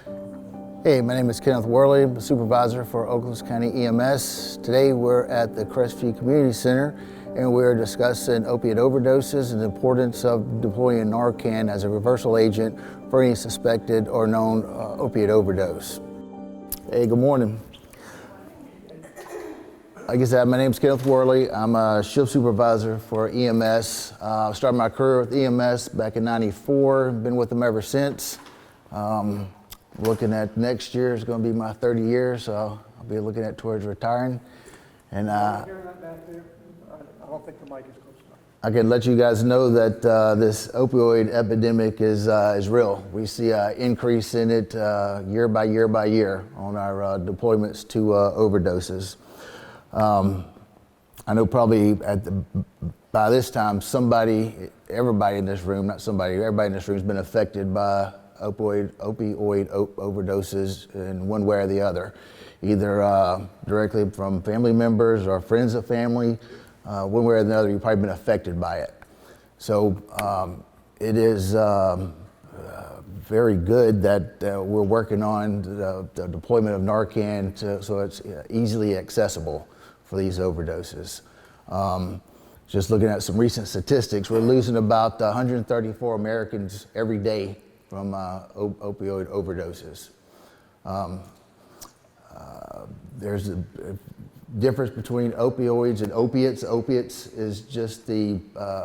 Hey, my name is Kenneth Worley, I'm a supervisor for Oklahoma County EMS. Today we're at the Crestview Community Center and we're discussing opiate overdoses and the importance of deploying Narcan as a reversal agent for any suspected or known opiate overdose. Hey, good morning. Like I said, my name is Kenneth Worley. I'm a shift supervisor for EMS. Started my career with EMS back in '94, been with them ever since. Looking at next year is going to be my 30 years, so I'll be looking at towards retiring. And I don't think the mic is close enough. I can let you guys know that this opioid epidemic is real. We see an increase in it year by year by year on our deployments to overdoses. I know probably by this time everybody in this room has been affected by opioid overdoses in one way or the other, either directly from family members or friends of family. One way or the other, you've probably been affected by it. So it is very good that we're working on the deployment of Narcan so it's easily accessible for these overdoses. Just looking at some recent statistics, we're losing about 134 Americans every day from opioid overdoses. There's a difference between opioids and opiates. Opiates is just the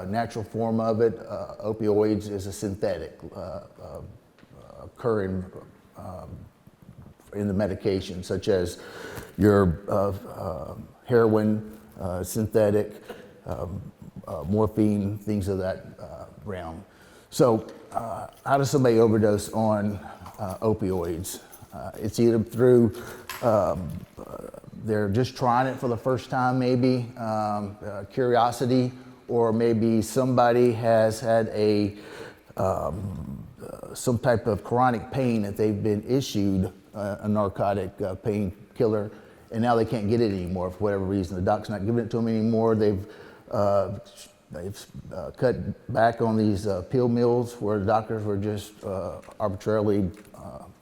natural form of it. Opioids is a synthetic occurring in the medication, such as your heroin, synthetic, morphine, things of that realm. So how does somebody overdose on opioids? It's either through they're just trying it for the first time, maybe curiosity, or maybe somebody has had some type of chronic pain that they've been issued a narcotic painkiller, and now they can't get it anymore for whatever reason. The doc's not giving it to them anymore. They've cut back on these pill mills where the doctors were just arbitrarily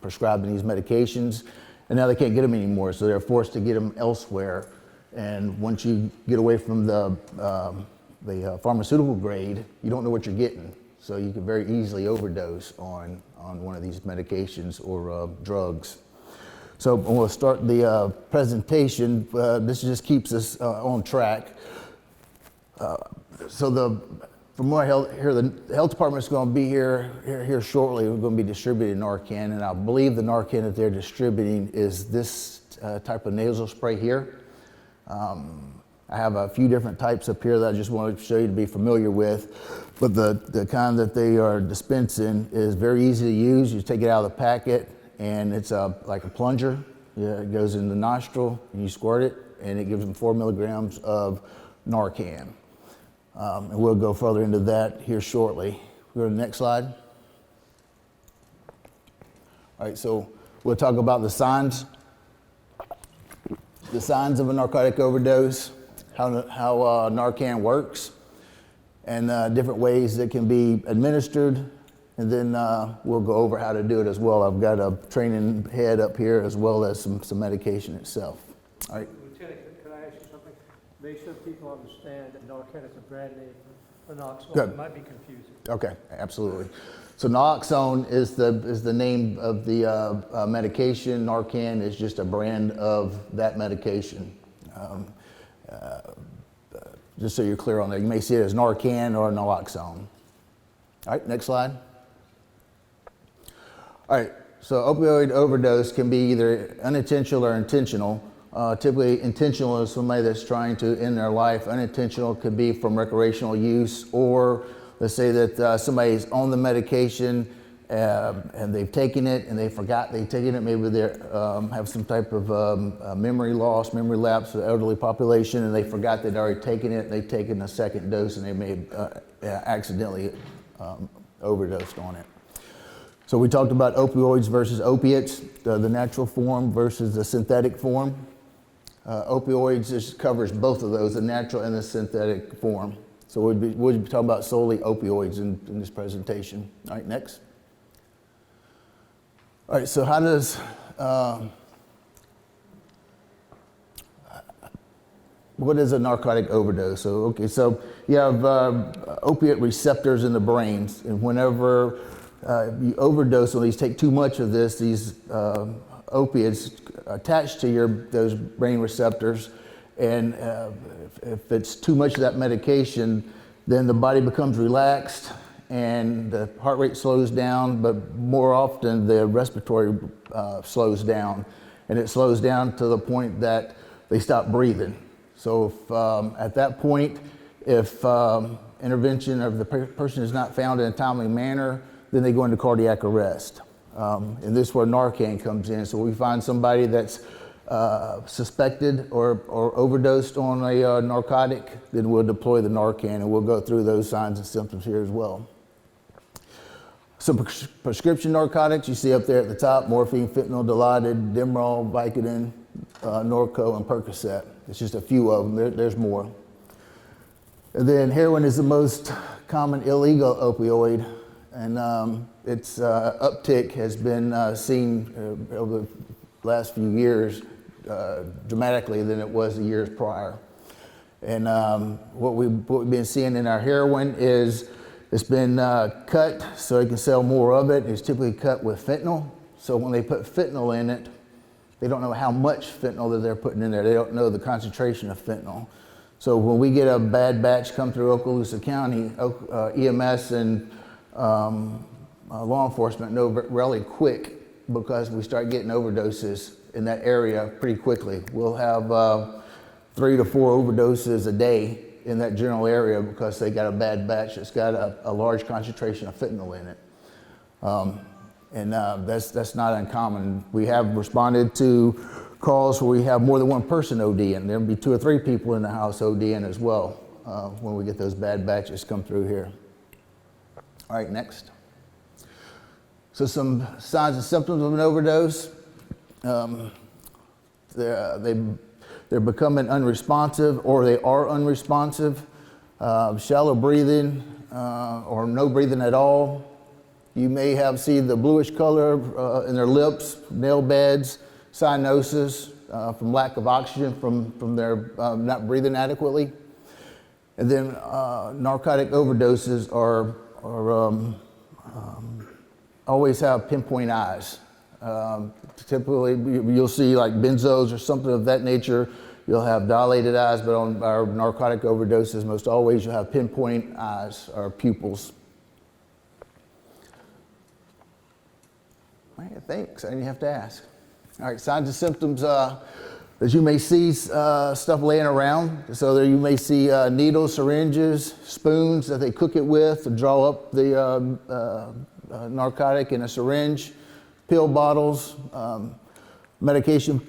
prescribing these medications, and now they can't get them anymore, so they're forced to get them elsewhere. And once you get away from the pharmaceutical grade, you don't know what you're getting, so you can very easily overdose on one of these medications or drugs. So we'll start the presentation. This just keeps us on track. From what I hear, the health department is going to be here shortly. We're going to be distributing Narcan, and I believe the Narcan that they're distributing is this type of nasal spray here. I have a few different types up here that I just wanted to show you to be familiar with, but the kind that they are dispensing is very easy to use. You take it out of the packet, and it's like a plunger. Yeah, it goes in the nostril, and you squirt it, and it gives them 4 milligrams of Narcan. And we'll go further into that here shortly. Go to the next slide. All right, so we'll talk about the signs of a narcotic overdose, how Narcan works, and different ways that can be administered. And then we'll go over how to do it as well. I've got a training head up here as well as some medication itself. All right. Lieutenant, could I ask you something? Make sure people understand that Narcan is a brand name for naloxone. Good. It might be confusing. Okay, absolutely. So naloxone is the name of the medication. Narcan is just a brand of that medication. Just so you're clear on that, you may see it as Narcan or naloxone. All right, next slide. All right, so opioid overdose can be either unintentional or intentional. Typically intentional is somebody that's trying to end their life. Unintentional could be from recreational use, or let's say that somebody's on the medication and they've taken it and they forgot they've taken it. Maybe they have some type of memory loss, memory lapse for the elderly population, and they forgot they'd already taken it. They've taken a second dose and they may have accidentally overdosed on it. So we talked about opioids versus opiates, the natural form versus the synthetic form. Opioids just covers both of those, the natural and the synthetic form. So we'll be talking about solely opioids in this presentation. All right, next. All right, so how does, what is a narcotic overdose? So, okay, so you have opiate receptors in the brains, and whenever you overdose on these, take too much of this, these opiates attach to those brain receptors, and if it's too much of that medication, then the body becomes relaxed and the heart rate slows down, but more often the respiratory slows down, and it slows down to the point that they stop breathing. So if, at that point, if intervention of the person is not found in a timely manner, then they go into cardiac arrest. And this is where Narcan comes in. So we find somebody that's suspected or overdosed on a narcotic, then we'll deploy the Narcan, and we'll go through those signs and symptoms here as well. Some prescription narcotics you see up there at the top: morphine, fentanyl, Dilaudid, Demerol, Vicodin, Norco, and Percocet. It's just a few of them. There's more. And then heroin is the most common illegal opioid, and its uptick has been seen over the last few years dramatically than it was the years prior. And what we've been seeing in our heroin is it's been cut so they can sell more of it. It's typically cut with fentanyl. So when they put fentanyl in it, they don't know how much fentanyl that they're putting in there. They don't know the concentration of fentanyl. So when we get a bad batch come through Okaloosa County, EMS and law enforcement know really quick, because we start getting overdoses in that area pretty quickly. We'll have 3 to 4 overdoses a day in that general area because they got a bad batch that's got a large concentration of fentanyl in it. And that's not uncommon. We have responded to calls where we have more than one person ODing. There'll be 2 or 3 people in the house ODing as well when we get those bad batches come through here. All right, next. So some signs and symptoms of an overdose. They're becoming unresponsive, or they are unresponsive. Shallow breathing or no breathing at all. You may have seen the bluish color in their lips, nail beds, cyanosis from lack of oxygen from their not breathing adequately. And then narcotic overdoses are always have pinpoint eyes. Typically, you'll see like benzos or something of that nature. You'll have dilated eyes, but on our narcotic overdoses, most always you'll have pinpoint eyes or pupils. Thanks, I didn't have to ask. All right, signs and symptoms, as you may see stuff laying around. So there you may see needles, syringes, spoons that they cook it with to draw up the narcotic in a syringe, pill bottles, medication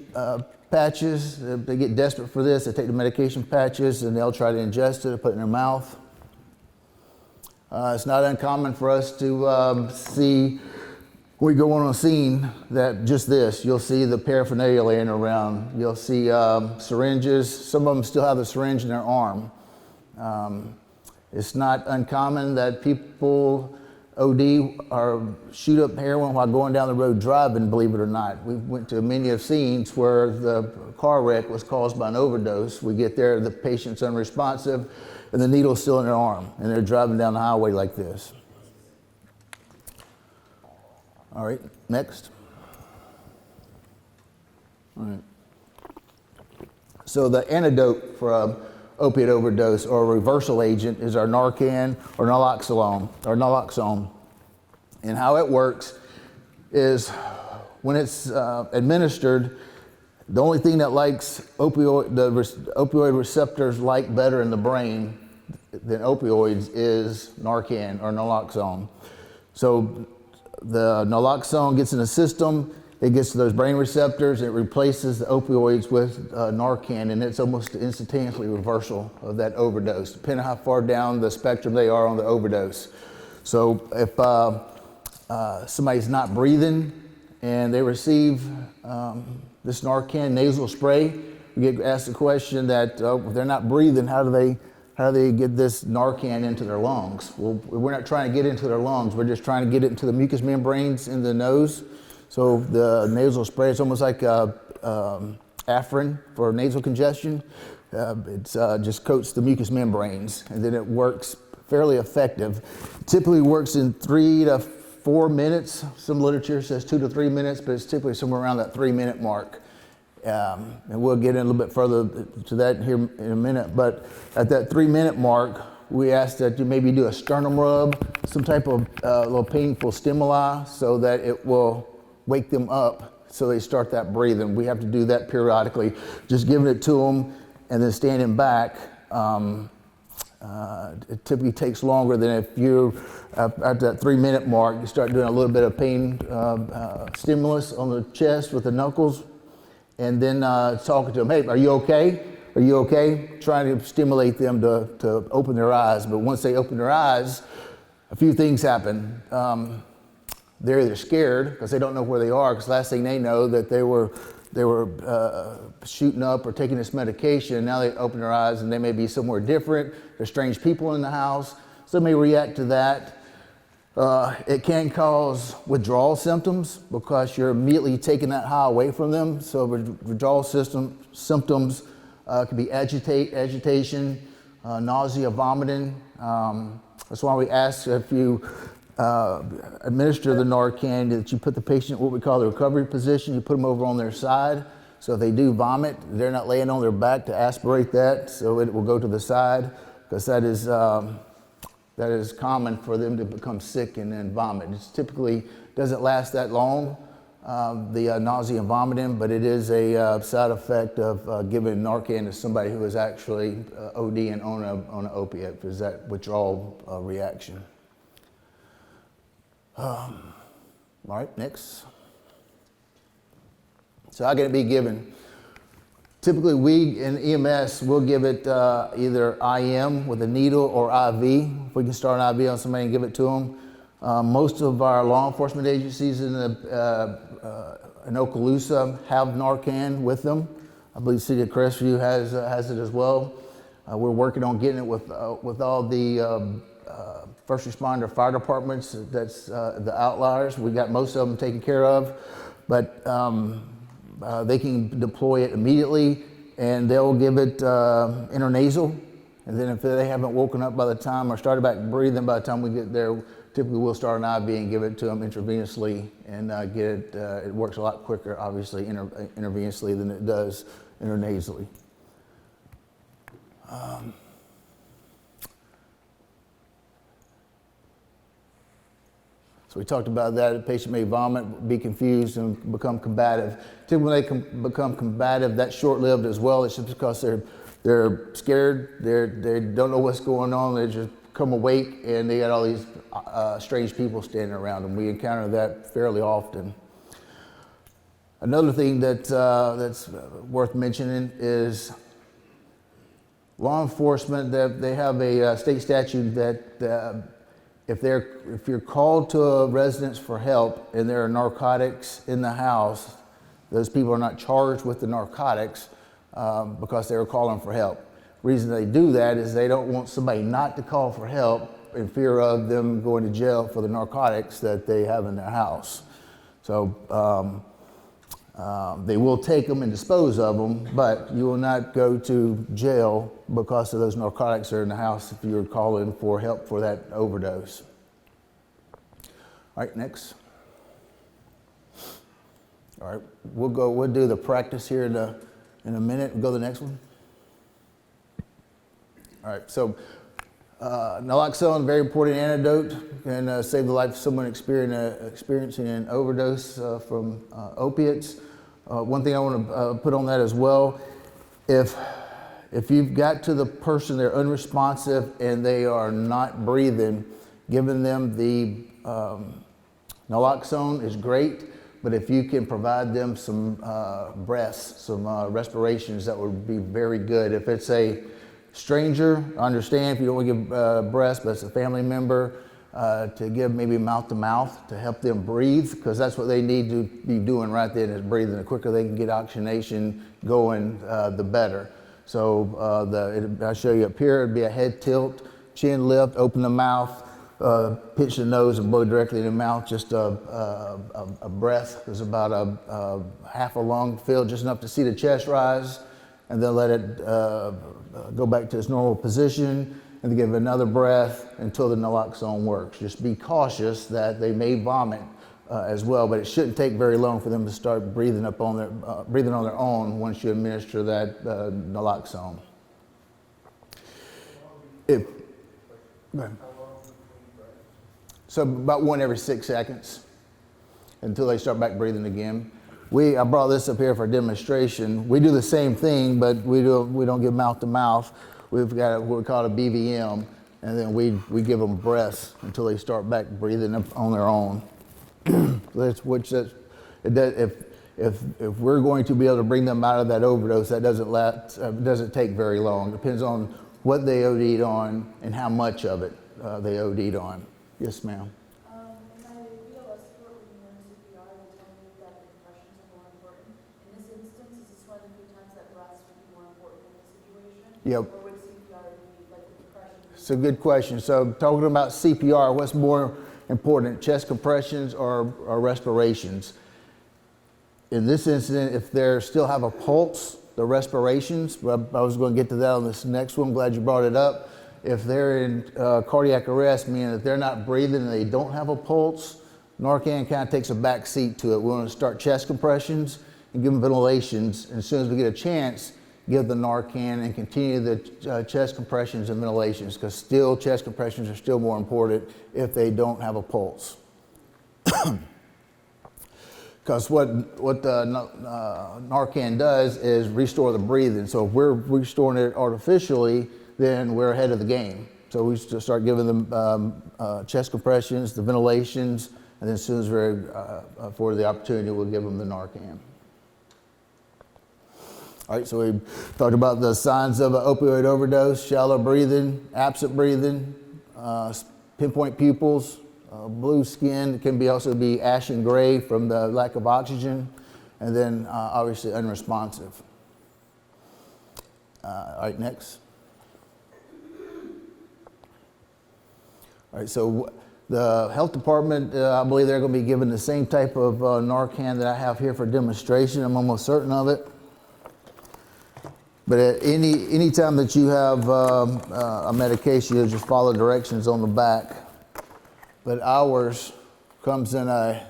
patches. They get desperate for this. They take the medication patches and they'll try to ingest it or put it in their mouth. It's not uncommon for us to see, when we go on a scene, that just this, you'll see the paraphernalia laying around. You'll see syringes. Some of them still have the syringe in their arm. It's not uncommon that people OD or shoot up heroin while going down the road driving, believe it or not. We went to many of scenes where the car wreck was caused by an overdose. We get there, the patient's unresponsive, and the needle's still in their arm, and they're driving down the highway like this. All right, next. All right. So the antidote for an opiate overdose or a reversal agent is our Narcan or naloxone. And how it works is when it's administered, the only thing that likes opioid receptors like better in the brain than opioids is Narcan or naloxone. So the naloxone gets in the system, it gets to those brain receptors, and it replaces the opioids with Narcan, and it's almost instantaneously reversal of that overdose, depending on how far down the spectrum they are on the overdose. So if somebody's not breathing and they receive this Narcan nasal spray, we get asked the question that if they're not breathing, how do they get this Narcan into their lungs? Well, we're not trying to get into their lungs. We're just trying to get it into the mucous membranes in the nose. So the nasal spray is almost like Afrin for nasal congestion. It just coats the mucous membranes, and then it works fairly effective. Typically works in 3 to 4 minutes. Some literature says 2 to 3 minutes, but it's typically somewhere around that 3-minute mark. And we'll get in a little bit further to that here in a minute. But at that 3-minute mark, we ask that you maybe do a sternum rub, some type of little painful stimuli, so that it will wake them up so they start that breathing. We have to do that periodically. Just giving it to them and then standing back, it typically takes longer than if you, at that 3-minute mark, you start doing a little bit of pain stimulus on the chest with the knuckles, and then talking to them, hey, are you okay? Are you okay? Trying to stimulate them to open their eyes. But once they open their eyes, a few things happen. They're either scared because they don't know where they are, because last thing they know that they were shooting up or taking this medication. Now they open their eyes and they may be somewhere different. There's strange people in the house, so they may react to that. It can cause withdrawal symptoms because you're immediately taking that high away from them. So withdrawal symptoms can be agitation, nausea, vomiting. That's why we ask if you administer the Narcan that you put the patient in what we call the recovery position. You put them over on their side. So if they do vomit, they're not laying on their back to aspirate that, so it will go to the side, because that is common for them to become sick and then vomit. It typically doesn't last that long, the nausea and vomiting, but it is a side effect of giving Narcan to somebody who is actually ODing on an opiate, is that withdrawal reaction. All right, next. So how can it be given? Typically, we in EMS will give it either IM with a needle or IV. If we can start an IV on somebody and give it to them. Most of our law enforcement agencies in Okaloosa have Narcan with them. I believe the city of Crestview has it as well. We're working on getting it with all the first responder fire departments. That's the outliers. We got most of them taken care of, but they can deploy it immediately, and they'll give it intranasal. And then if they haven't woken up by the time or started back breathing by the time we get there, typically we'll start an IV and give it to them intravenously and get it. It works a lot quicker, obviously, intravenously than it does intranasally. So we talked about that. The patient may vomit, be confused, and become combative. Typically, when they become combative, that's short-lived as well. It's just because they're scared, they don't know what's going on. They just come awake, and they got all these strange people standing around them. We encounter that fairly often. Another thing that's worth mentioning is law enforcement. They have a state statute that if you're called to a residence for help and there are narcotics in the house, those people are not charged with the narcotics because they were calling for help. The reason they do that is they don't want somebody not to call for help in fear of them going to jail for the narcotics that they have in their house. So they will take them and dispose of them, but you will not go to jail because of those narcotics that are in the house if you're calling for help for that overdose. All right, next. All right, we'll do the practice here in a minute. We'll go to the next one. All right, so naloxone, very important antidote, can save the life of someone experiencing an overdose from opiates. One thing I want to put on that as well, if you've got to the person, they're unresponsive and they are not breathing, giving them the naloxone is great, but if you can provide them some breaths, some respirations, that would be very good. If it's a stranger, I understand if you don't want to give breaths, but it's a family member, to give maybe mouth to mouth to help them breathe, because that's what they need to be doing right then, is breathing. The quicker they can get oxygenation going, the better. So I'll show you up here. It'd be a head tilt, chin lift, open the mouth, pinch the nose and blow directly in the mouth. Just a breath is about a half a lung filled, just enough to see the chest rise, and then let it go back to its normal position, and then give another breath until the naloxone works. Just be cautious that they may vomit as well, but it shouldn't take very long for them to start breathing on their own once you administer that naloxone. If, go ahead. So about 1 every 6 seconds until they start back breathing again. I brought this up here for demonstration. We do the same thing, but we don't give mouth to mouth. We've got what we call a BVM, and then we give them breaths until they start back breathing on their own. If we're going to be able to bring them out of that overdose, that doesn't take very long. It depends on what they OD'd on and how much of it they OD'd on. Yes, ma'am. In my BLS report, when you learn CPR, they tell me that the compressions are more important. In this instance, is this one of the few times that breaths would be more important in this situation? Yep. Or would CPR be like the compressions? It's a good question. So talking about CPR, what's more important, chest compressions or respirations? In this incident, if they still have a pulse, the respirations, I was going to get to that on this next one, glad you brought it up. If they're in cardiac arrest, meaning that they're not breathing and they don't have a pulse, Narcan kind of takes a back seat to it. We want to start chest compressions and give them ventilations. And as soon as we get a chance, give the Narcan and continue the chest compressions and ventilations, because still chest compressions are still more important if they don't have a pulse. Because what the Narcan does is restore the breathing. So if we're restoring it artificially, then we're ahead of the game. So we just start giving them chest compressions, the ventilations, and then as soon as we're afforded the opportunity, we'll give them the Narcan. All right, so we talked about the signs of an opioid overdose: shallow breathing, absent breathing, pinpoint pupils, blue skin. It can also be ashen gray from the lack of oxygen, and then obviously unresponsive. All right, next. All right, so the health department, I believe they're going to be given the same type of Narcan that I have here for demonstration. I'm almost certain of it. But at any time that you have a medication, you'll just follow directions on the back. But ours comes in a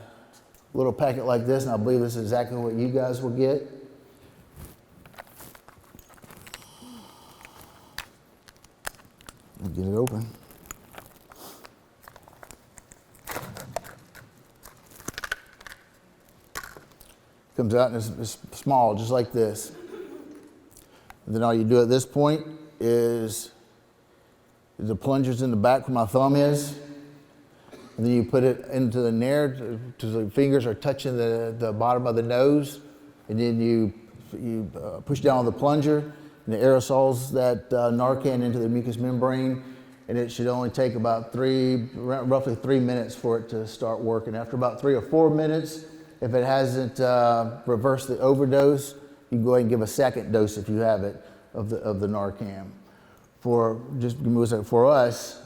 little packet like this, and I believe this is exactly what you guys will get. Get it open. Comes out and it's small, just like this. And then all you do at this point is the plunger's in the back where my thumb is. And then you put it into the nair till the fingers are touching the bottom of the nose. And then you push down on the plunger, and it aerosols that Narcan into the mucous membrane. And it should only take about roughly 3 minutes for it to start working. After about 3 or 4 minutes, if it hasn't reversed the overdose, you can go ahead and give a second dose if you have it of the Narcan. For us,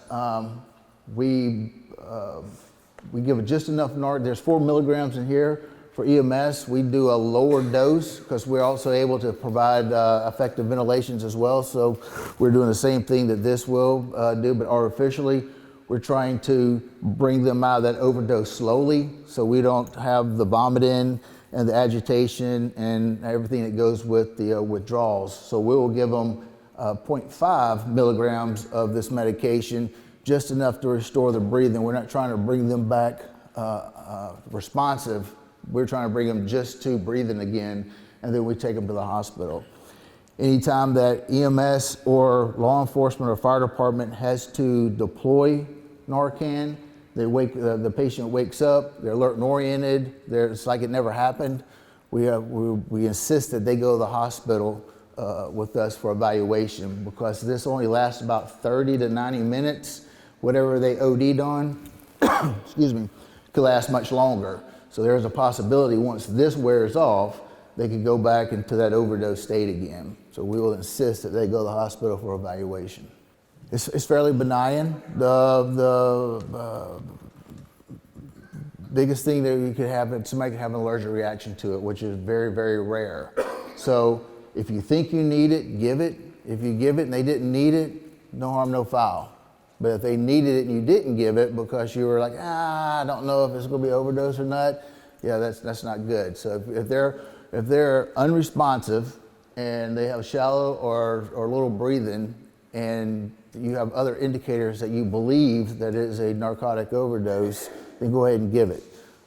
we give just enough Narcan. There's 4 milligrams in here. For EMS, we do a lower dose because we're also able to provide effective ventilations as well. So we're doing the same thing that this will do, but artificially. We're trying to bring them out of that overdose slowly so we don't have the vomiting and the agitation and everything that goes with the withdrawals. So we will give them 0.5 milligrams of this medication, just enough to restore the breathing. We're not trying to bring them back responsive. We're trying to bring them just to breathing again, and then we take them to the hospital. Anytime that EMS or law enforcement or fire department has to deploy Narcan, the patient wakes up, they're alert and oriented, it's like it never happened. We insist that they go to the hospital with us for evaluation, because this only lasts about 30 to 90 minutes. Whatever they OD'd on, excuse me, could last much longer. So there's a possibility once this wears off, they could go back into that overdose state again. So we will insist that they go to the hospital for evaluation. It's fairly benign. The biggest thing that you could have, somebody could have an allergic reaction to it, which is very, very rare. So if you think you need it, give it. If you give it and they didn't need it, no harm, no foul. But if they needed it and you didn't give it because you were like, I don't know if it's going to be overdose or not, yeah, that's not good. So if they're unresponsive and they have shallow or little breathing, and you have other indicators that you believe that it is a narcotic overdose, then go ahead and give it.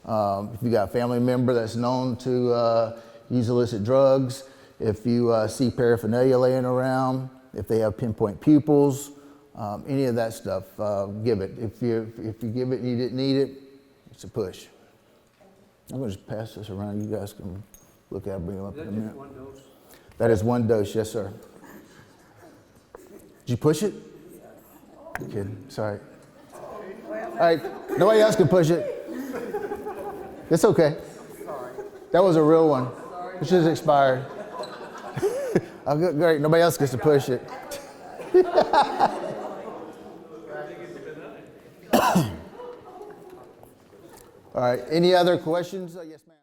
If you got a family member that's known to use illicit drugs, if you see paraphernalia laying around, if they have pinpoint pupils, any of that stuff, give it. If you give it and you didn't need it, it's a push. I'm going to just pass this around. You guys can look at it, bring it up in a minute. One dose? That is one dose, yes, sir. Did you push it? I'm kidding. Sorry. All right. Nobody else can push it. It's okay. That was a real one. It just expired. Oh, great. Nobody else gets to push it. All right. Any other questions? Yes, ma'am.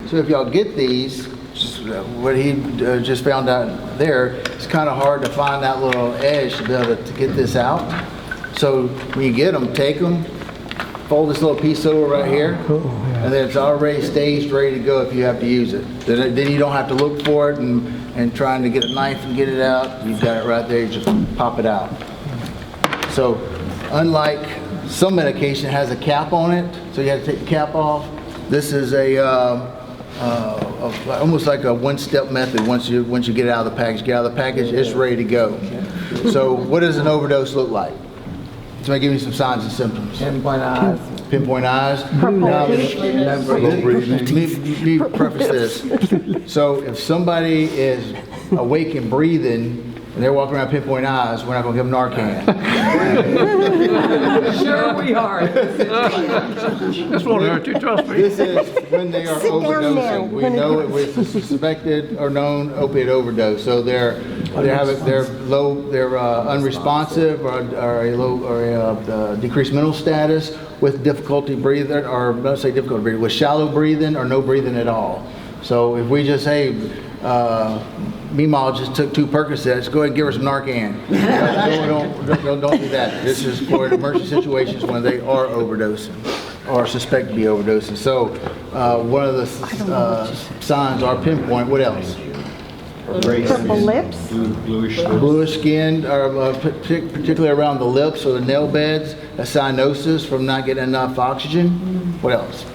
So if y'all get these, what he just found out there, it's kind of hard to find that little edge to be able to get this out. So when you get them, take them, fold this little piece over right here, and then it's already staged, ready to go if you have to use it. Then you don't have to look for it and trying to get a knife and get it out. You've got it right there, you just pop it out. So unlike some medication has a cap on it, so you have to take the cap off. This is almost like a one-step method. Once you get it out of the package, it's ready to go. So what does an overdose look like? Somebody give me some signs and symptoms. Pinpoint eyes. Pinpoint eyes. Now, let me preface this. So if somebody is awake and breathing and they're walking around pinpoint eyes, we're not going to give them Narcan. Sure we are. This won't hurt you, trust me. This is when they are overdosing. We know it was a suspected or known opiate overdose. So they're unresponsive or decreased mental status with difficulty breathing, or not say difficulty breathing, with shallow breathing or no breathing at all. So if we just Meemaw just took 2 Percocets, go ahead and give her some Narcan. Don't do that. This is for emergency situations when they are overdosing or suspect to be overdosing. So one of the signs are pinpoint. What else? Purple lips. Bluish skin, or particularly around the lips or the nail beds. A cyanosis from not getting enough oxygen. What else?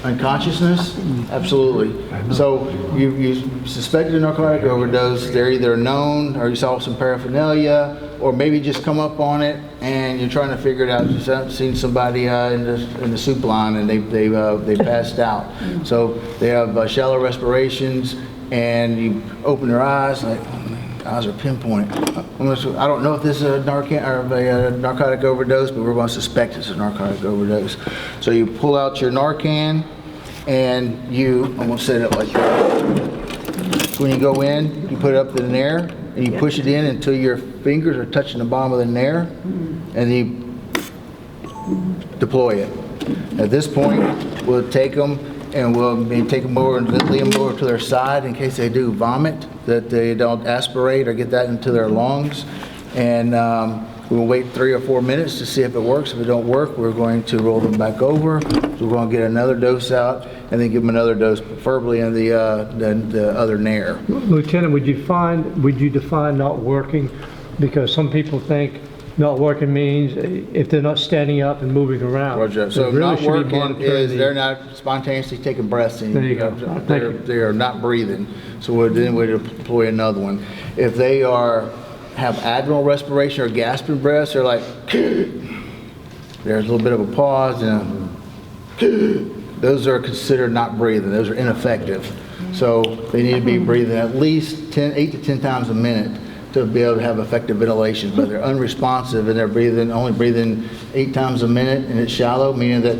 Unconsciousness? Absolutely. So you suspected a narcotic overdose. They're either known, or you saw some paraphernalia, or maybe just come up on it and you're trying to figure it out. You've seen somebody in the soup line and they passed out. So they have shallow respirations, and you open their eyes, like, eyes are pinpoint. I don't know if this is a Narcan or a narcotic overdose, but we're going to suspect it's a narcotic overdose. So you pull out your Narcan, and I'm going to set it up like that. When you go in, you put it up in the air, and you push it in until your fingers are touching the bottom of the nair, and you deploy it. At this point, we'll take them, and we'll maybe take them over and lead them over to their side in case they do vomit, that they don't aspirate or get that into their lungs. And we'll wait 3 or 4 minutes to see if it works. If it don't work, we're going to roll them back over. So we're going to get another dose out and then give them another dose, preferably in the other nair. Lieutenant, would you define not working? Because some people think not working means if they're not standing up and moving around. Roger. So really not working is they're not spontaneously taking breaths. There you go. They are not breathing. So then we deploy another one. If they have abdominal respiration or gasping breaths, they're like, there's a little bit of a pause, and those are considered not breathing. Those are ineffective. So they need to be breathing at least 8 to 10 times a minute to be able to have effective ventilation. But they're unresponsive and they're only breathing 8 times a minute, and it's shallow, meaning that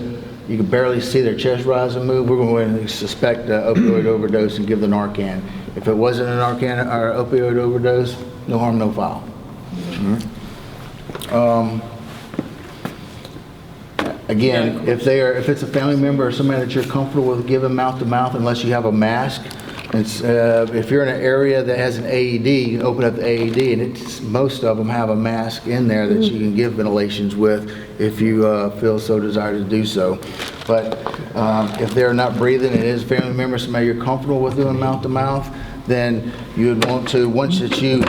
you can barely see their chest rise and move, we're going to suspect an opioid overdose and give the Narcan. If it wasn't a Narcan or opioid overdose, no harm, no foul. Again, if it's a family member or somebody that you're comfortable with giving mouth to mouth, unless you have a mask, if you're in an area that has an AED, you can open up the AED, and most of them have a mask in there that you can give ventilations with if you feel so desired to do so. But if they're not breathing, and it is a family member, somebody you're comfortable with doing mouth to mouth, then you would want to, once that you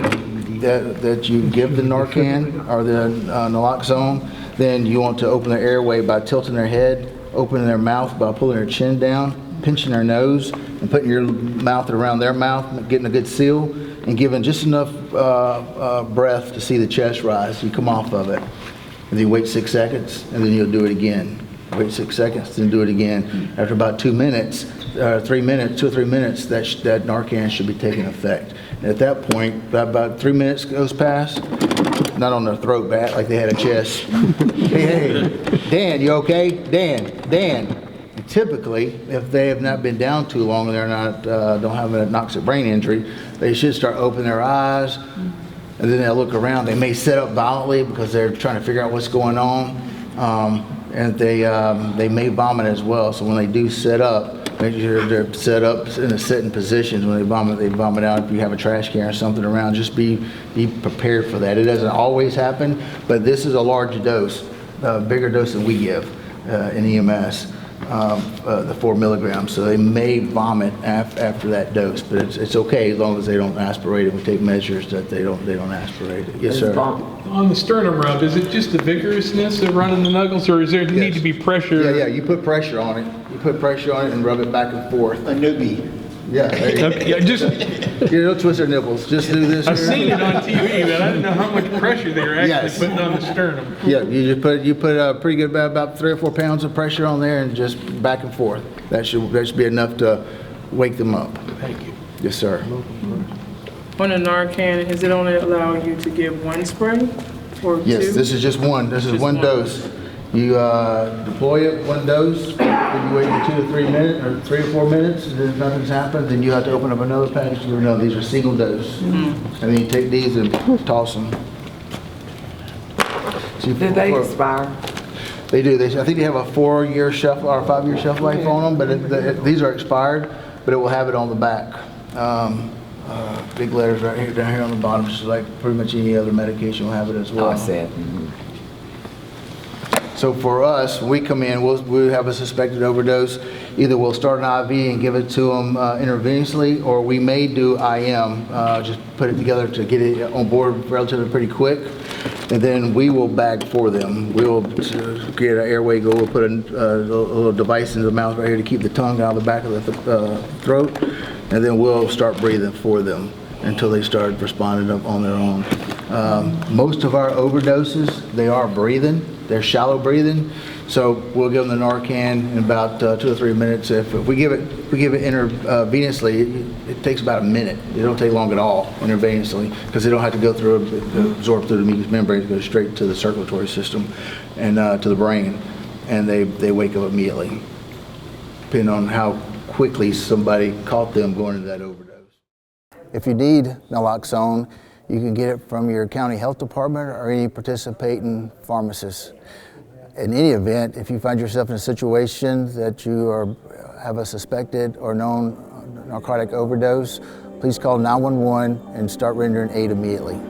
give the Narcan or the naloxone, then you want to open their airway by tilting their head, opening their mouth by pulling their chin down, pinching their nose, and putting your mouth around their mouth, getting a good seal, and giving just enough breath to see the chest rise. You come off of it, and then you wait 6 seconds, and then you'll do it again. Wait 6 seconds, then do it again. After about 2 minutes, 3 minutes, 2 or 3 minutes, that Narcan should be taking effect. And at that point, about 3 minutes goes past, not on their throat, but like they had a chest. Hey, Dan, you okay? Dan. And typically, if they have not been down too long and they're not don't have an anoxic brain injury, they should start opening their eyes, and then they'll look around. They may sit up violently because they're trying to figure out what's going on, and they may vomit as well. So when they do sit up, make sure they're set up in a sitting position. When they vomit out. If you have a trash can or something around, just be prepared for that. It doesn't always happen, but this is a large dose, a bigger dose than we give in EMS, the 4 milligrams. So they may vomit after that dose, but it's okay as long as they don't aspirate it. We take measures that they don't aspirate it. Yes, sir. On the sternum rub, is it just the vigorousness of running the knuckles, or is there need to be pressure? Yeah. You put pressure on it. You put pressure on it and rub it back and forth. A newbie. Yeah. There you go. Okay, yeah, just Don't twist their nipples. Just do this. I've seen it on TV, but I didn't know how much pressure they were actually Yes. putting on the sternum. Yeah, you put a pretty good about 3 or 4 pounds of pressure on there and just back and forth. That should be enough to wake them up. Thank you. Yes, sir. On a Narcan, is it only allowing you to give one spray or Yes, two? this is just one. This is Just one one. dose. You deploy it, one dose, then you wait for 2 to 3 minutes, or 3 or 4 minutes, and if nothing's happened, then you have to open up another package. No, these are single dose. And then you take these and toss them. See, Did they expire? They do. I think they have a 4-year shelf or 5-year shelf life on them, but these are expired, but it will have it on the back. Big letters right here, down here on the bottom, just like pretty much any other medication will have it as well. Oh, I said. So for us, when we come in, we'll have a suspected overdose. Either we'll start an IV and give it to them intravenously, or we may do IM, just put it together to get it on board relatively pretty quick. And then we will bag for them. We'll get an airway go, we'll put a little device in the mouth right here to keep the tongue out of the back of the throat, and then we'll start breathing for them until they start responding up on their own. Most of our overdoses, they are breathing. They're shallow breathing, so we'll give them the Narcan in about 2 or 3 minutes. If we give it intravenously, it takes about a minute. It don't take long at all intravenously because they don't have to go through absorb through the mucous membrane. It goes straight to the circulatory system and to the brain, and they wake up immediately, depending on how quickly somebody caught them going into that overdose. If you need naloxone, you can get it from your county health department or any participating pharmacist. In any event, if you find yourself in a situation that you have a suspected or known narcotic overdose, please call 911 and start rendering aid immediately.